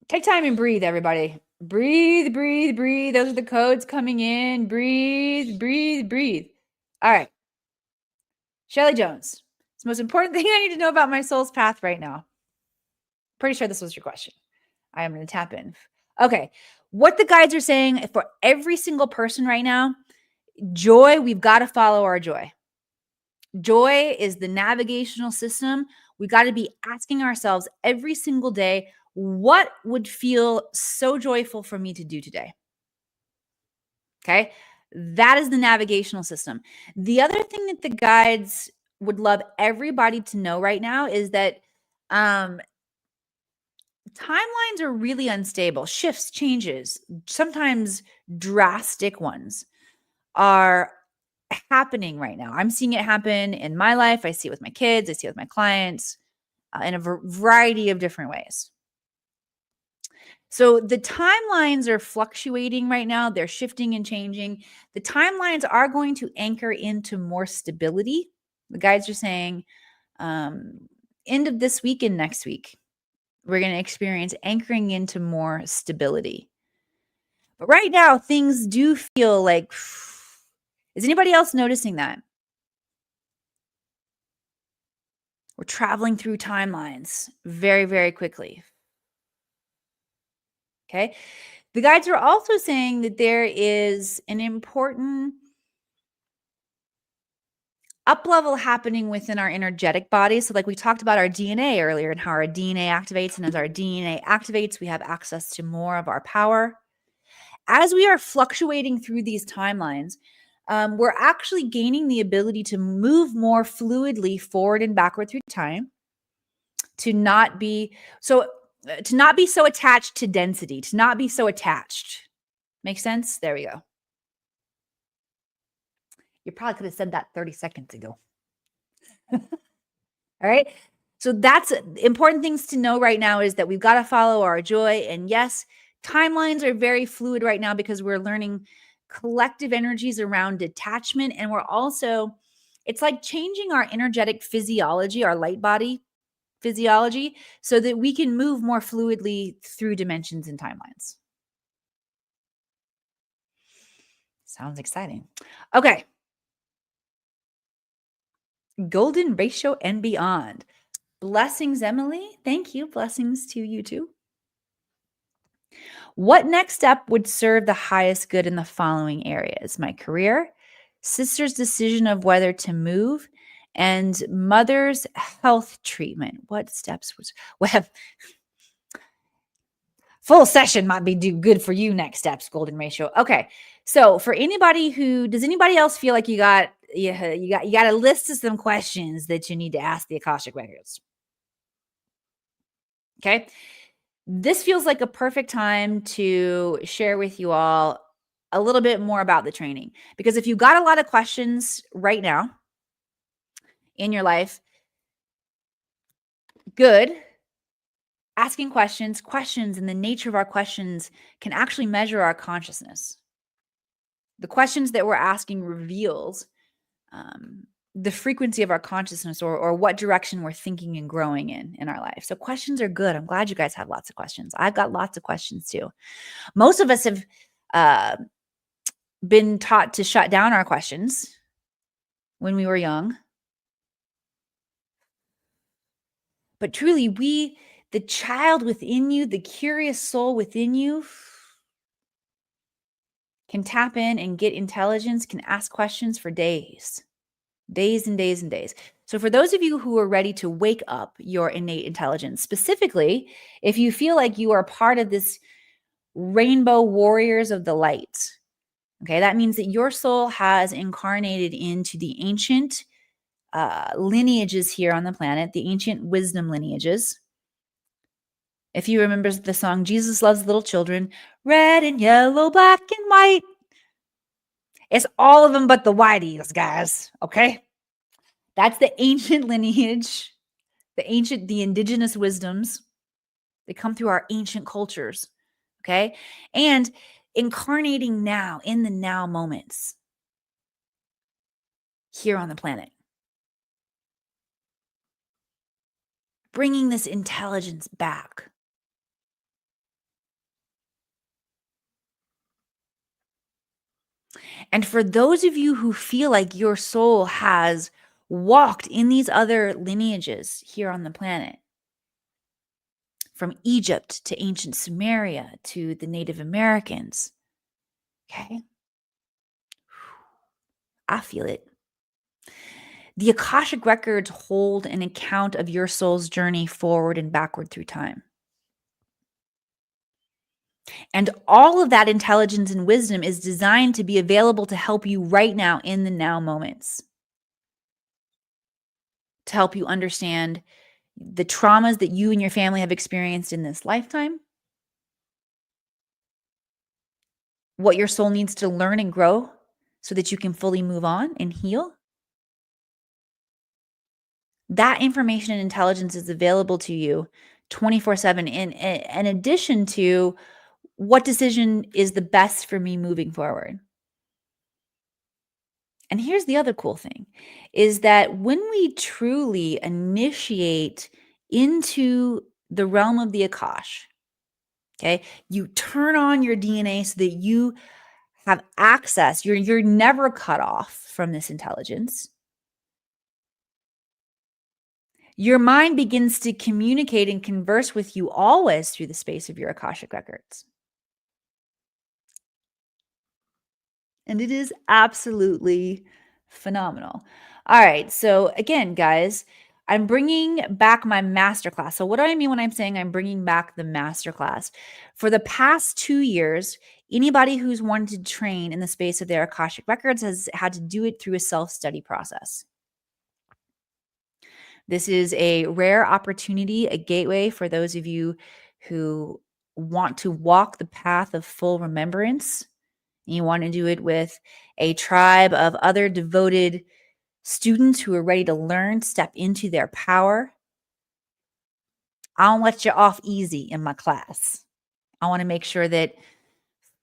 Take time and breathe, everybody. Breathe, breathe, breathe. Those are the codes coming in. Breathe, breathe, breathe. All right. Shelly Jones. It's the most important thing I need to know about my soul's path right now. Pretty sure this was your question. I am going to tap in. Okay. What the guides are saying for every single person right now, joy, we've got to follow our joy. Joy is the navigational system. We got to be asking ourselves every single day, what would feel so joyful for me to do today? Okay. That is the navigational system. The other thing that the guides would love everybody to know right now is that timelines are really unstable. Shifts, changes, sometimes drastic ones are happening right now. I'm seeing it happen in my life. I see it with my kids. I see it with my clients in a variety of different ways. So the timelines are fluctuating right now. They're shifting and changing. The timelines are going to anchor into more stability. The guides are saying end of this week and next week, we're going to experience anchoring into more stability. But right now, things do feel like, is anybody else noticing that? We're traveling through timelines very, very quickly. Okay. The guides are also saying that there is an important up level happening within our energetic body. So like we talked about our DNA earlier and how our DNA activates. And as our DNA activates, we have access to more of our power. As we are fluctuating through these timelines, we're actually gaining the ability to move more fluidly forward and backward through time, to not be so attached to density, to not be so attached. Make sense? There we go. You probably could have said that 30 seconds ago. All right. So that's important things to know right now, is that we've got to follow our joy. And yes, timelines are very fluid right now because we're learning collective energies around detachment. And we're also, it's like changing our energetic physiology, our light body physiology, so that we can move more fluidly through dimensions and timelines. Sounds exciting. Okay. Golden ratio and beyond. Blessings, Emily. Thank you. Blessings to you too. What next step would serve the highest good in the following areas? My career, sister's decision of whether to move, and mother's health treatment. What steps was, well, full session might be good for you next steps, golden ratio. Okay. So for anybody does anybody else feel like you got a list of some questions that you need to ask the Akashic Records? Okay. This feels like a perfect time to share with you all a little bit more about the training, because if you've got a lot of questions right now in your life, good. Asking questions and the nature of our questions can actually measure our consciousness. The questions that we're asking reveals the frequency of our consciousness, or what direction we're thinking and growing in our life. So questions are good. I'm glad you guys have lots of questions. I've got lots of questions too. Most of us have been taught to shut down our questions when we were young. But truly, the child within you, the curious soul within you, can tap in and get intelligence, can ask questions for days and days and days. So for those of you who are ready to wake up your innate intelligence, specifically, if you feel like you are part of this rainbow warriors of the light, okay, that means that your soul has incarnated into the ancient lineages here on the planet, the ancient wisdom lineages. If you remember the song, Jesus Loves Little Children, red and yellow, black and white. It's all of them but the whiteies, guys. Okay? That's the ancient lineage, the indigenous wisdoms. They come through our ancient cultures. Okay? And incarnating now in the now moments here on the planet. Bringing this intelligence back. And for those of you who feel like your soul has walked in these other lineages here on the planet, from Egypt to ancient Sumeria to the Native Americans, okay? I feel it. The Akashic Records hold an account of your soul's journey forward and backward through time. And all of that intelligence and wisdom is designed to be available to help you right now in the now moments. To help you understand the traumas that you and your family have experienced in this lifetime, what your soul needs to learn and grow so that you can fully move on and heal. That information and intelligence is available to you 24/7 in addition to what decision is the best for me moving forward. And here's the other cool thing is that when we truly initiate into the realm of the Akash, okay, you turn on your DNA so that you have access. You're never cut off from this intelligence. Your mind begins to communicate and converse with you always through the space of your Akashic Records. And it is absolutely phenomenal. All right. So again, guys, I'm bringing back my masterclass. So what do I mean when I'm saying I'm bringing back the masterclass? For the past 2 years, anybody who's wanted to train in the space of their Akashic Records has had to do it through a self-study process. This is a rare opportunity, a gateway for those of you who want to walk the path of full remembrance. You want to do it with a tribe of other devoted students who are ready to learn, step into their power. I don't let you off easy in my class. I want to make sure that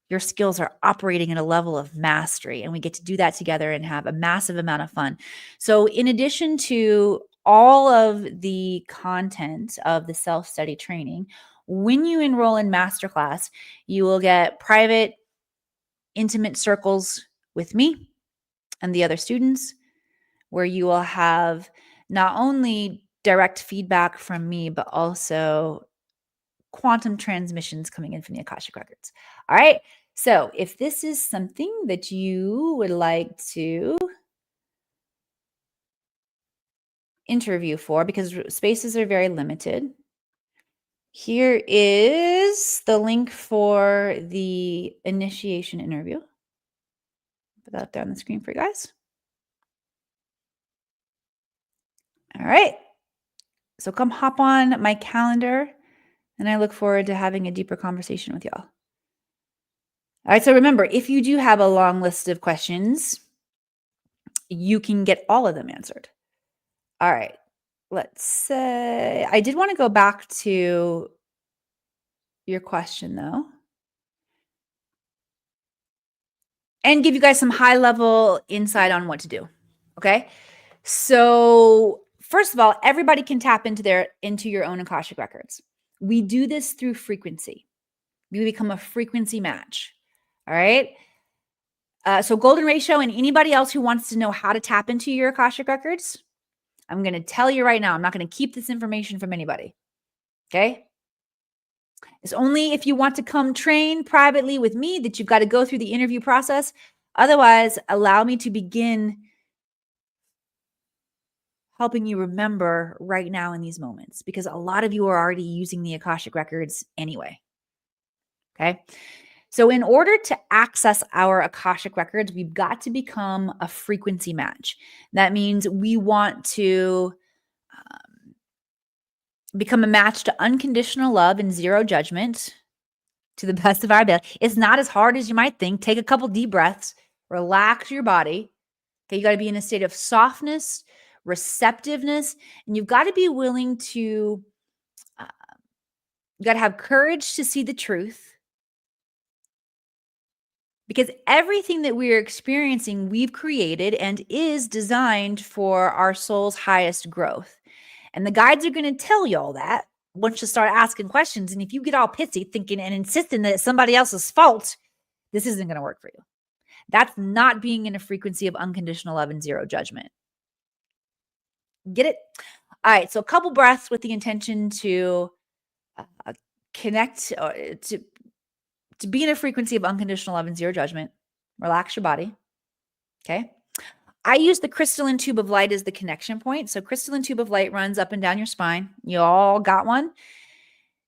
your skills are operating at a level of mastery, and we get to do that together and have a massive amount of fun. So in addition to all of the content of the self-study training, when you enroll in masterclass, you will get private, intimate circles with me and the other students, where you will have not only direct feedback from me, but also quantum transmissions coming in from the Akashic Records. All right. So if this is something that you would like to interview for, because spaces are very limited, here is the link for the initiation interview. Put that there on the screen for you guys. All right. So come hop on my calendar, and I look forward to having a deeper conversation with y'all. All right. So remember, if you do have a long list of questions, you can get all of them answered. All right. Let's say I did want to go back to your question, though, and give you guys some high level insight on what to do. Okay. So first of all, everybody can tap into your own Akashic Records. We do this through frequency. We become a frequency match. All right. So Golden Ratio and anybody else who wants to know how to tap into your Akashic Records, I'm going to tell you right now, I'm not going to keep this information from anybody. Okay. It's only if you want to come train privately with me that you've got to go through the interview process. Otherwise, allow me to begin helping you remember right now in these moments, because a lot of you are already using the Akashic Records anyway. Okay. So in order to access our Akashic Records, we've got to become a frequency match. That means we want to become a match to unconditional love and zero judgment to the best of our ability. It's not as hard as you might think. Take a couple deep breaths, relax your body. Okay, you got to be in a state of softness, receptiveness, and you've got to be willing to, you got to have courage to see the truth. Because everything that we are experiencing, we've created and is designed for our soul's highest growth. And the guides are going to tell you all that once you start asking questions. And if you get all pissy thinking and insisting that it's somebody else's fault, this isn't going to work for you. That's not being in a frequency of unconditional love and zero judgment. Get it? All right. So a couple breaths with the intention to connect, to be in a frequency of unconditional love and zero judgment. Relax your body. Okay. I use the crystalline tube of light as the connection point. So crystalline tube of light runs up and down your spine. You all got one.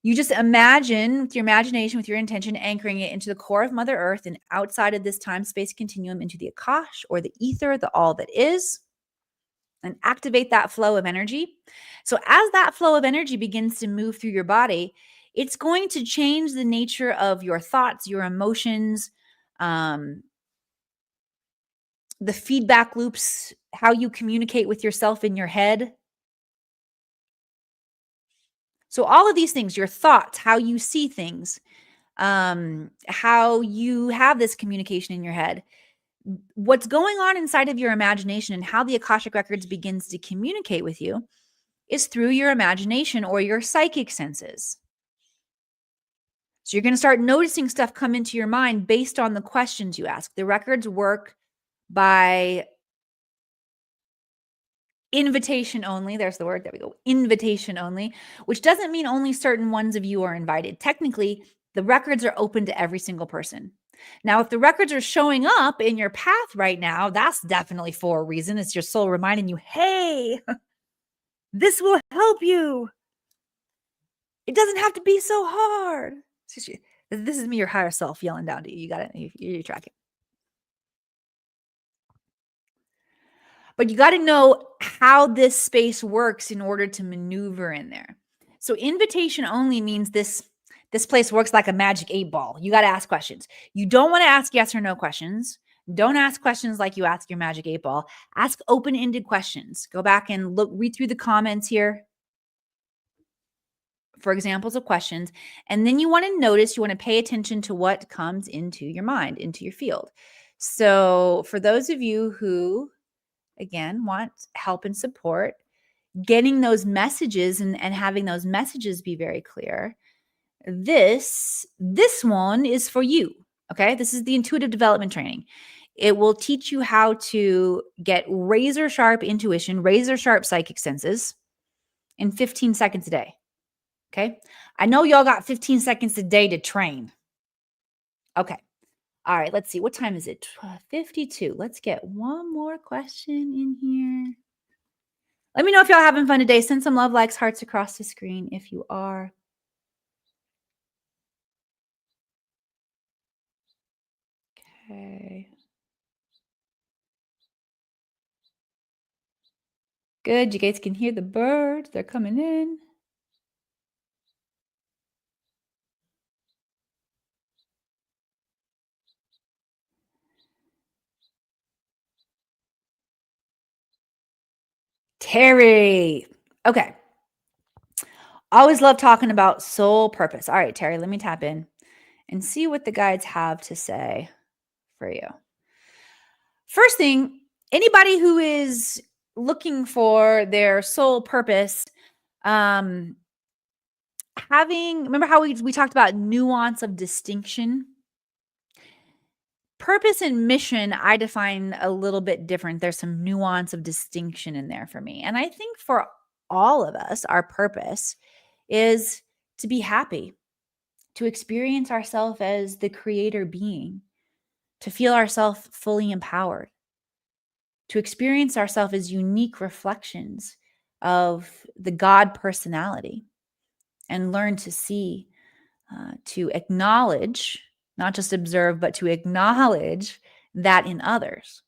You just imagine with your imagination, with your intention, anchoring it into the core of Mother Earth and outside of this time-space continuum into the Akash or the ether, the all that is, and activate that flow of energy. So as that flow of energy begins to move through your body, it's going to change the nature of your thoughts, your emotions, the feedback loops, how you communicate with yourself in your head. So all of these things, your thoughts, how you see things, how you have this communication in your head, what's going on inside of your imagination and how the Akashic Records begins to communicate with you is through your imagination or your psychic senses. So you're going to start noticing stuff come into your mind based on the questions you ask. The records work by invitation only. There's the word. There we go. Invitation only, which doesn't mean only certain ones of you are invited. Technically, the records are open to every single person. Now, if the records are showing up in your path right now, that's definitely for a reason. It's your soul reminding you, hey, this will help you. It doesn't have to be so hard. This is me, your higher self, yelling down to you. You got it. You're tracking. But you got to know how this space works in order to maneuver in there. So invitation only means this place works like a magic 8-ball. You got to ask questions. You don't want to ask yes or no questions. Don't ask questions like you ask your magic 8-ball. Ask open-ended questions. Go back and read through the comments here for examples of questions. And then you want to pay attention to what comes into your mind, into your field. So for those of you who, again, want help and support, getting those messages and having those messages be very clear, this one is for you. Okay. This is the intuitive development training. It will teach you how to get razor sharp intuition, razor sharp psychic senses in 15 seconds a day. Okay. I know y'all got 15 seconds a day to train. Okay. All right. Let's see. What time is it? 52. Let's get one more question in here. Let me know if y'all having fun today. Send some love, likes, hearts across the screen if you are. Okay. Good. You guys can hear the birds. They're coming in. Terry. Okay. Always love talking about soul purpose. All right, Terry, let me tap in and see what the guides have to say for you. First thing, anybody who is looking for their soul purpose, remember how we talked about nuance of distinction? Purpose and mission, I define a little bit different. There's some nuance of distinction in there for me. And I think for all of us, our purpose is to be happy, to experience ourselves as the creator being, to feel ourselves fully empowered, to experience ourselves as unique reflections of the God personality, and learn to see, to acknowledge, not just observe, but to acknowledge that in others.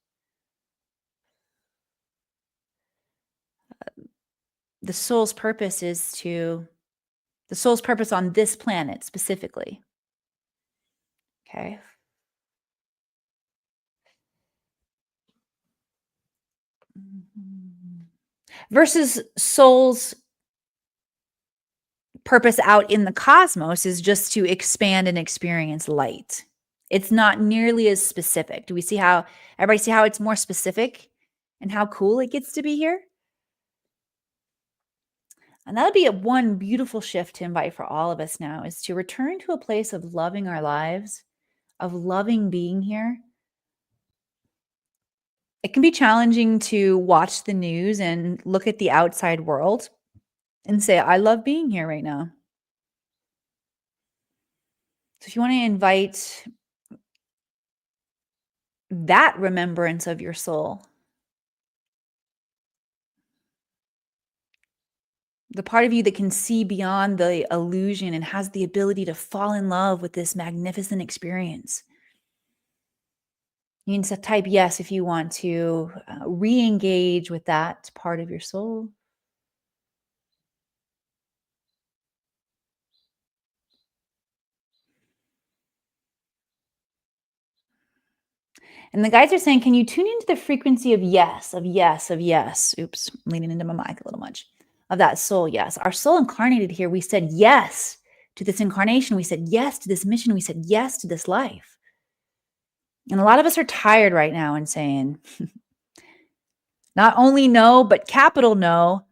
the soul's purpose on this planet specifically. Okay. Versus soul's purpose out in the cosmos is just to expand and experience light. It's not nearly as specific. Do we see how everybody see how it's more specific and how cool it gets to be here? And that'll be one beautiful shift to invite for all of us now, is to return to a place of loving our lives, of loving being here. It can be challenging to watch the news and look at the outside world and say, I love being here right now. So if you want to invite that remembrance of your soul, the part of you that can see beyond the illusion and has the ability to fall in love with this magnificent experience, you can type yes if you want to re-engage with that part of your soul. And the guides are saying, can you tune into the frequency of yes, of yes, of yes? Oops, I'm leaning into my mic a little much. Of that soul, yes. Our soul incarnated here, we said yes to this incarnation. We said yes to this mission. We said yes to this life. And a lot of us are tired right now and saying, not only no, but capital no,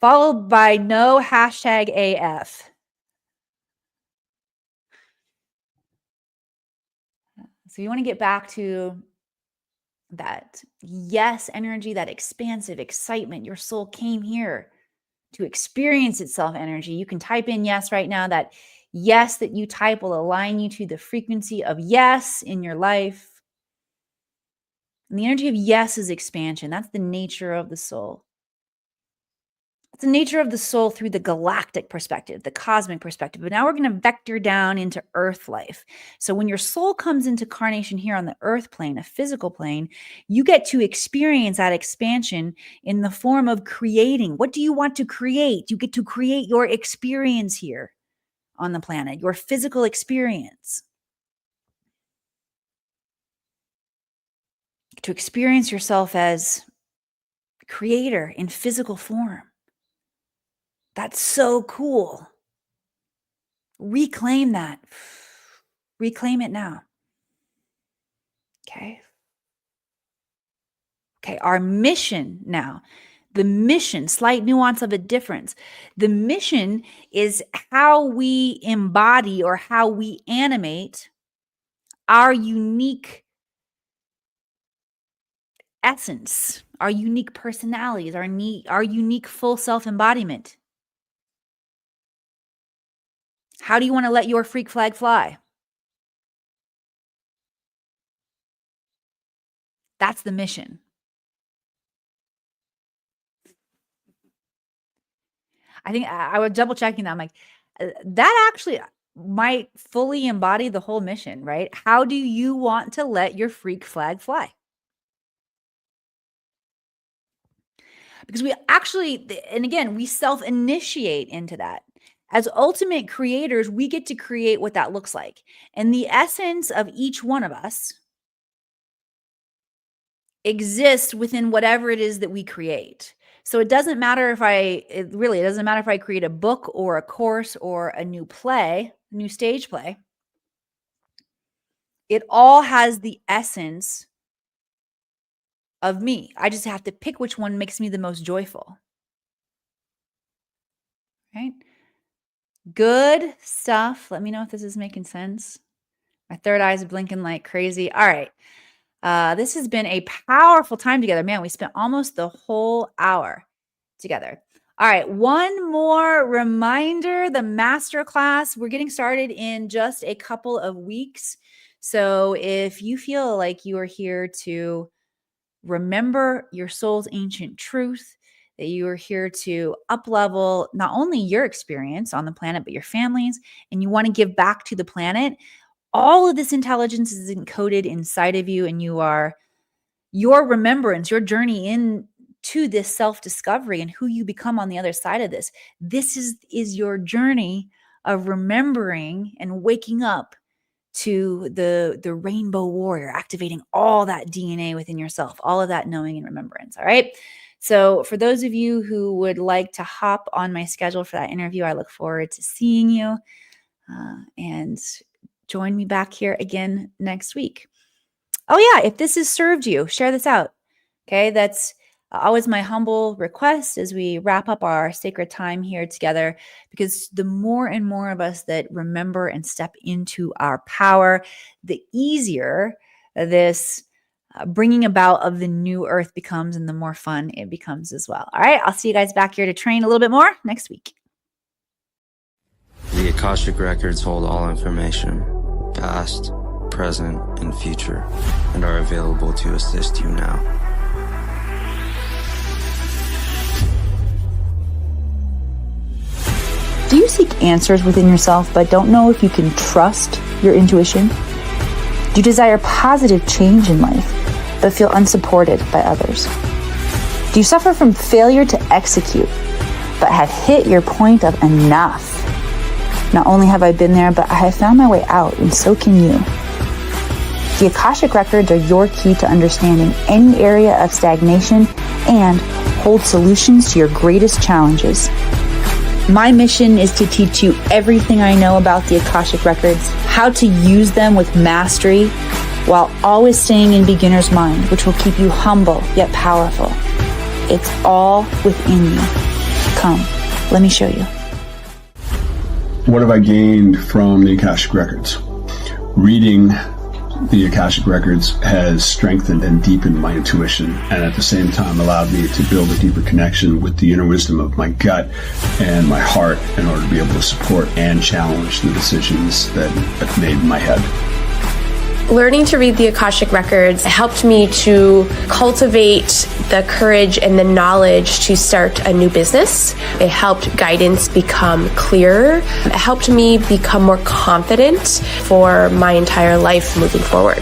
followed by no hashtag AF. So you want to get back to that yes energy, that expansive excitement. Your soul came here to experience itself energy. You can type in yes right now. That yes that you type will align you to the frequency of yes in your life. And the energy of yes is expansion. That's the nature of the soul. It's the nature of the soul through the galactic perspective, the cosmic perspective. But now we're going to vector down into earth life. So when your soul comes into carnation here on the earth plane, a physical plane, you get to experience that expansion in the form of creating. What do you want to create? You get to create your experience here on the planet, your physical experience. To experience yourself as creator in physical form. That's so cool. Reclaim that. Reclaim it now. Okay. Okay, our mission now. The mission, slight nuance of a difference. The mission is how we embody or how we animate our unique essence, our unique personalities, our unique full self-embodiment. How do you want to let your freak flag fly? That's the mission. I think I was double checking that. I'm like, that actually might fully embody the whole mission, right? How do you want to let your freak flag fly? Because we actually, and again, we self-initiate into that. As ultimate creators, we get to create what that looks like. And the essence of each one of us exists within whatever it is that we create. So it doesn't matter if it doesn't matter if I create a book or a course or a new play, new stage play. It all has the essence of me. I just have to pick which one makes me the most joyful. Right? Good stuff. Let me know if this is making sense. My third eye is blinking like crazy. All right. This has been a powerful time together. Man, we spent almost the whole hour together. All right. One more reminder, the masterclass, we're getting started in just a couple of weeks. So if you feel like you are here to remember your soul's ancient truth, that you are here to up-level not only your experience on the planet, but your families, and you want to give back to the planet, all of this intelligence is encoded inside of you, and your remembrance, your journey in to this self-discovery and who you become on the other side of this. This is your journey of remembering and waking up to the rainbow warrior, activating all that DNA within yourself, all of that knowing and remembrance. All right. So for those of you who would like to hop on my schedule for that interview, I look forward to seeing you, and join me back here again next week. Oh yeah, if this has served you, share this out. Okay, that's always my humble request as we wrap up our sacred time here together, because the more and more of us that remember and step into our power, the easier this bringing about of the new earth becomes, and the more fun it becomes as well. All right, I'll see you guys back here to train a little bit more next week. The Akashic Records hold all information, past, present, and future, and are available to assist you now. Do you seek answers within yourself but don't know if you can trust your intuition? Do you desire positive change in life but feel unsupported by others? Do you suffer from failure to execute but have hit your point of enough? Not only have I been there, but I have found my way out, and so can you. The Akashic Records are your key to understanding any area of stagnation and hold solutions to your greatest challenges. My mission is to teach you everything I know about the Akashic Records, how to use them with mastery, while always staying in beginner's mind, which will keep you humble yet powerful. It's all within you. Come, let me show you. What have I gained from the Akashic Records? Reading the Akashic Records has strengthened and deepened my intuition, and at the same time allowed me to build a deeper connection with the inner wisdom of my gut and my heart in order to be able to support and challenge the decisions that I've made in my head. Learning to read the Akashic Records helped me to cultivate the courage and the knowledge to start a new business. It helped guidance become clearer. It helped me become more confident for my entire life moving forward.